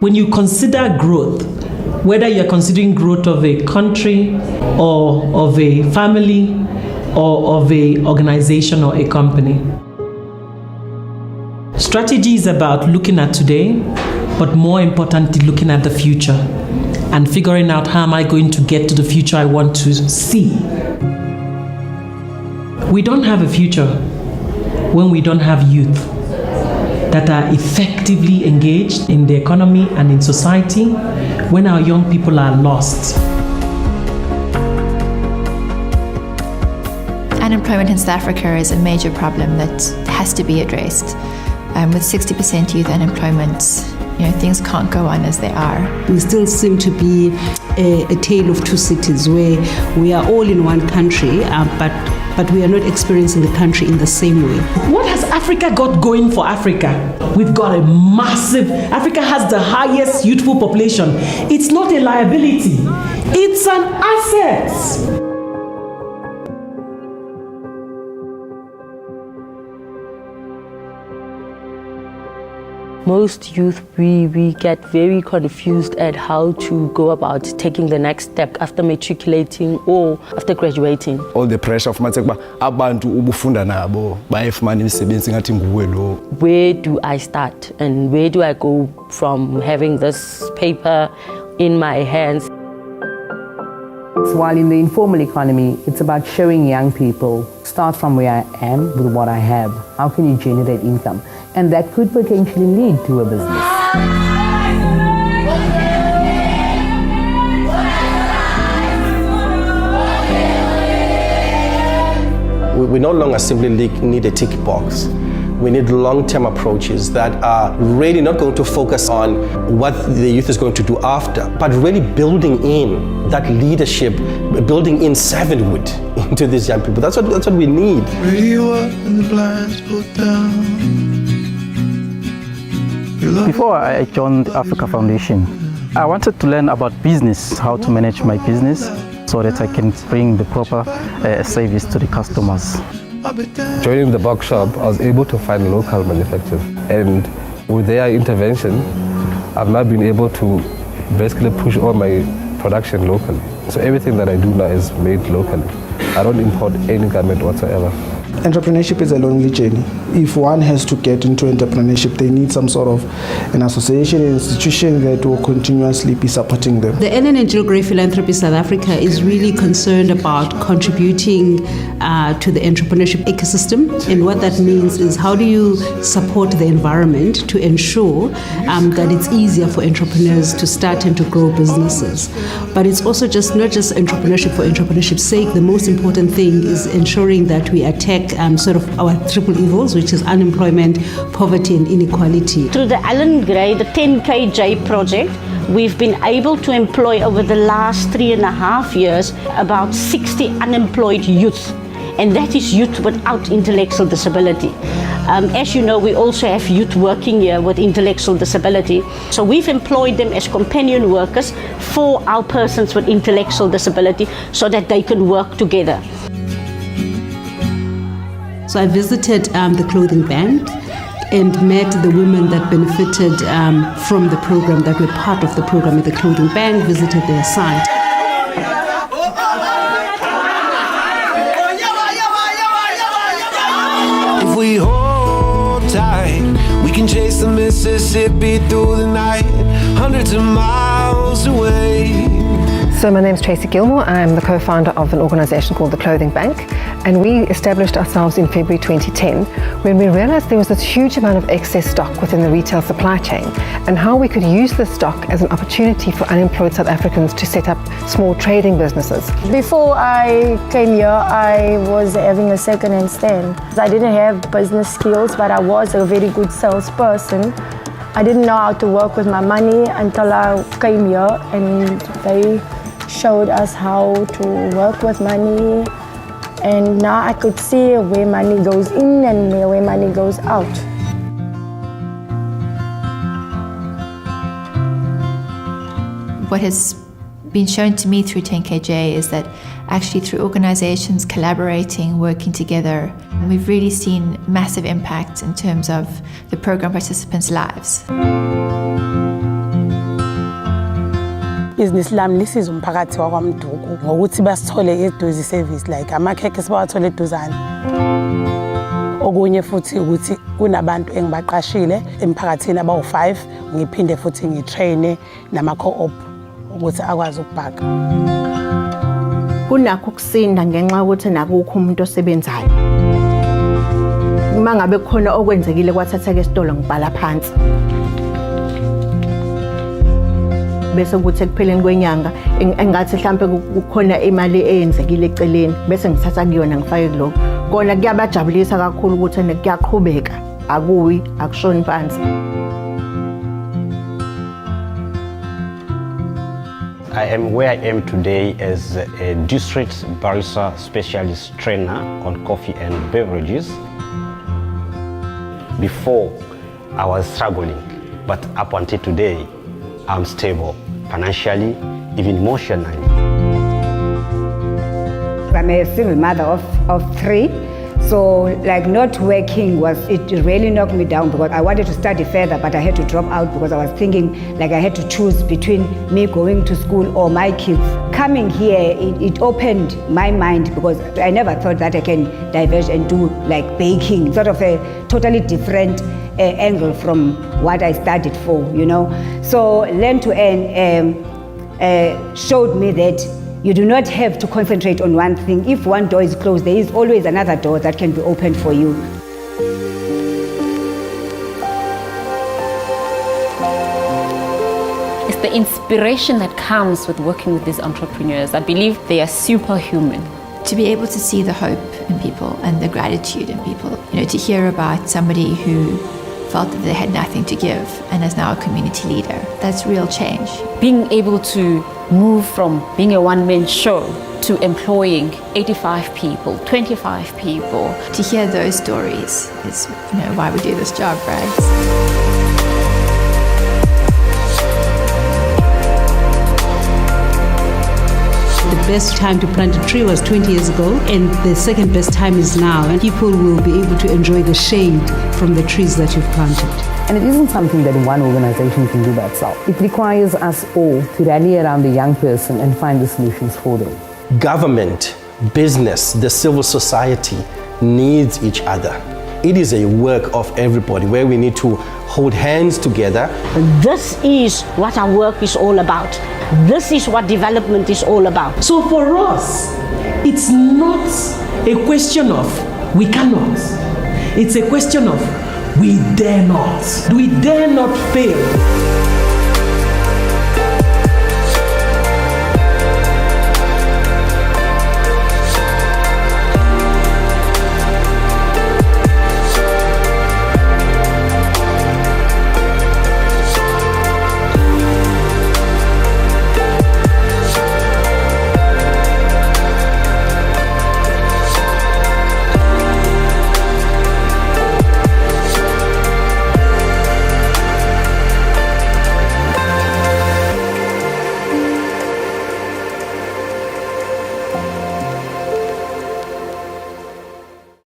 When you consider growth, whether you're considering growth of a country or of a family or of a organization or a company, strategy is about looking at today, but more importantly, looking at the future and figuring out how am I going to get to the future I want to see. We don't have a future when we don't have youth that are effectively engaged in the economy and in society, when our young people are lost. Unemployment in South Africa is a major problem that has to be addressed. With 60% youth unemployment, things can't go on as they are. We still seem to be a tale of two cities where we are all in one country, but we are not experiencing the country in the same way. What has Africa got going for Africa? We've got Africa has the highest youthful population. It's not a liability, it's an asset. Most youth, we get very confused at how to go about taking the next step after matriculating or after graduating. All the pressure of abantu ubufunda nabo bayefumana imisebenzi ngathi nguwe lo. Where do I start and where do I go from having this paper in my hands? While in the informal economy, it's about showing young people, start from where I am with what I have. How can you generate income? And that could potentially lead to a business. We no longer simply need a tick box. We need long-term approaches that are really not going to focus on what the youth is going to do after, but really building in that leadership, building in servanthood into these young people. That's what we need. Before I joined Africa Foundation, I wanted to learn about business, how to manage my business so that I can bring the proper service to the customers. Joining the bookshop, I was able to find local manufacturers, and with their intervention, I've now been able to basically push all my production locally. So everything that I do now is made locally. I don't import any garment whatsoever. Entrepreneurship is a lonely journey. If one has to get into entrepreneurship, they need some sort of an association, an institution that will continuously be supporting them. The Allan and Gill Philanthropy South Africa is really concerned about contributing to the entrepreneurship ecosystem. And what that means is how do you support the environment to ensure that it's easier for entrepreneurs to start and to grow businesses. But it's also not just entrepreneurship for entrepreneurship's sake. The most important thing is ensuring that we attack sort of our triple evils, which is unemployment, poverty and inequality. Through the Allan Gray, the 10KJ project, we've been able to employ over the last 3.5 years about 60 unemployed youth. And that is youth without intellectual disability. As you know, we also have youth working here with intellectual disability. So we've employed them as companion workers for our persons with intellectual disability so that they can work together. So I visited the clothing bank and met the women that benefited from the program, that were part of the program at the clothing bank, visited their site. If we hold tight, we can chase the Mississippi through the night, hundreds of miles away. So my name is Tracy Gilmore. I'm the co-founder of an organization called the Clothing Bank, and we established ourselves in February 2010 when we realized there was this huge amount of excess stock within the retail supply chain and how we could use this stock as an opportunity for unemployed South Africans to set up small trading businesses. Before I came here, I was having a second-hand stand. I didn't have business skills, but I was a very good salesperson. I didn't know how to work with my money until I came here, and they showed us how to work with money, and now I could see where money goes in and where money goes out. What has been shown to me through 10KJ is that actually through organizations collaborating, working together, we've really seen massive impact in terms of the program participants' lives. ibhizinisi lami lisiza umphakathi wakwaMduku ngokuthi basithole eduze service like amakhekhe sibawathole eduzane. Okunye futhi ukuthi kunabantu engibaqashile emphakathini abawu5 ngiphinde futhi ngitraine nama-co-op ukuthi akwazi ukubhaka. Kunakho ukusinda ngenxa yokuthi nakukho umuntu osebenzayo. Uma ngabe khona okwenzekile kwathatheka esitolo ngibhala phansi. Bese kuthi ekupheleni kwenyanga engathi mhlambe kukhona imali eyenzekile eceleni bese ngithatha kuyona ngifake kuloko. Kona kuyabajabulisa kakhulu ukuthi kuyaqhubeka akuwi akushoni phansi. I am where I am today as a district barista specialist trainer on coffee and beverages. Before, I was struggling, but up until today, I'm stable financially, even emotionally. I'm a single mother of 3. So like not working it really knocked me down because I wanted to study further, but I had to drop out because I was thinking like I had to choose between me going to school or my kids. Coming here, it opened my mind because I never thought that I can diverge and do like baking, sort of a totally different angle from what I studied for, you know. So Learn to Earn showed me that you do not have to concentrate on one thing. If one door is closed, there is always another door that can be opened for you. It's the inspiration that comes with working with these entrepreneurs. I believe they are superhuman. To be able to see the hope in people and the gratitude in people, to hear about somebody who felt that they had nothing to give and is now a community leader, that's real change. Being able to move from being a one-man show to employing 85 people, 25 people. To hear those stories is why we do this job, right? The best time to plant a tree was 20 years ago, and the second best time is now, and people will be able to enjoy the shade from the trees that you've planted. And it isn't something that one organization can do by itself. It requires us all to rally around the young person and find the solutions for them. Government, business, the civil society needs each other. It is a work of everybody where we need to hold hands together. This is what our work is all about. This is what development is all about. So for us, it's not a question of we cannot. It's a question of we dare not. We dare not fail.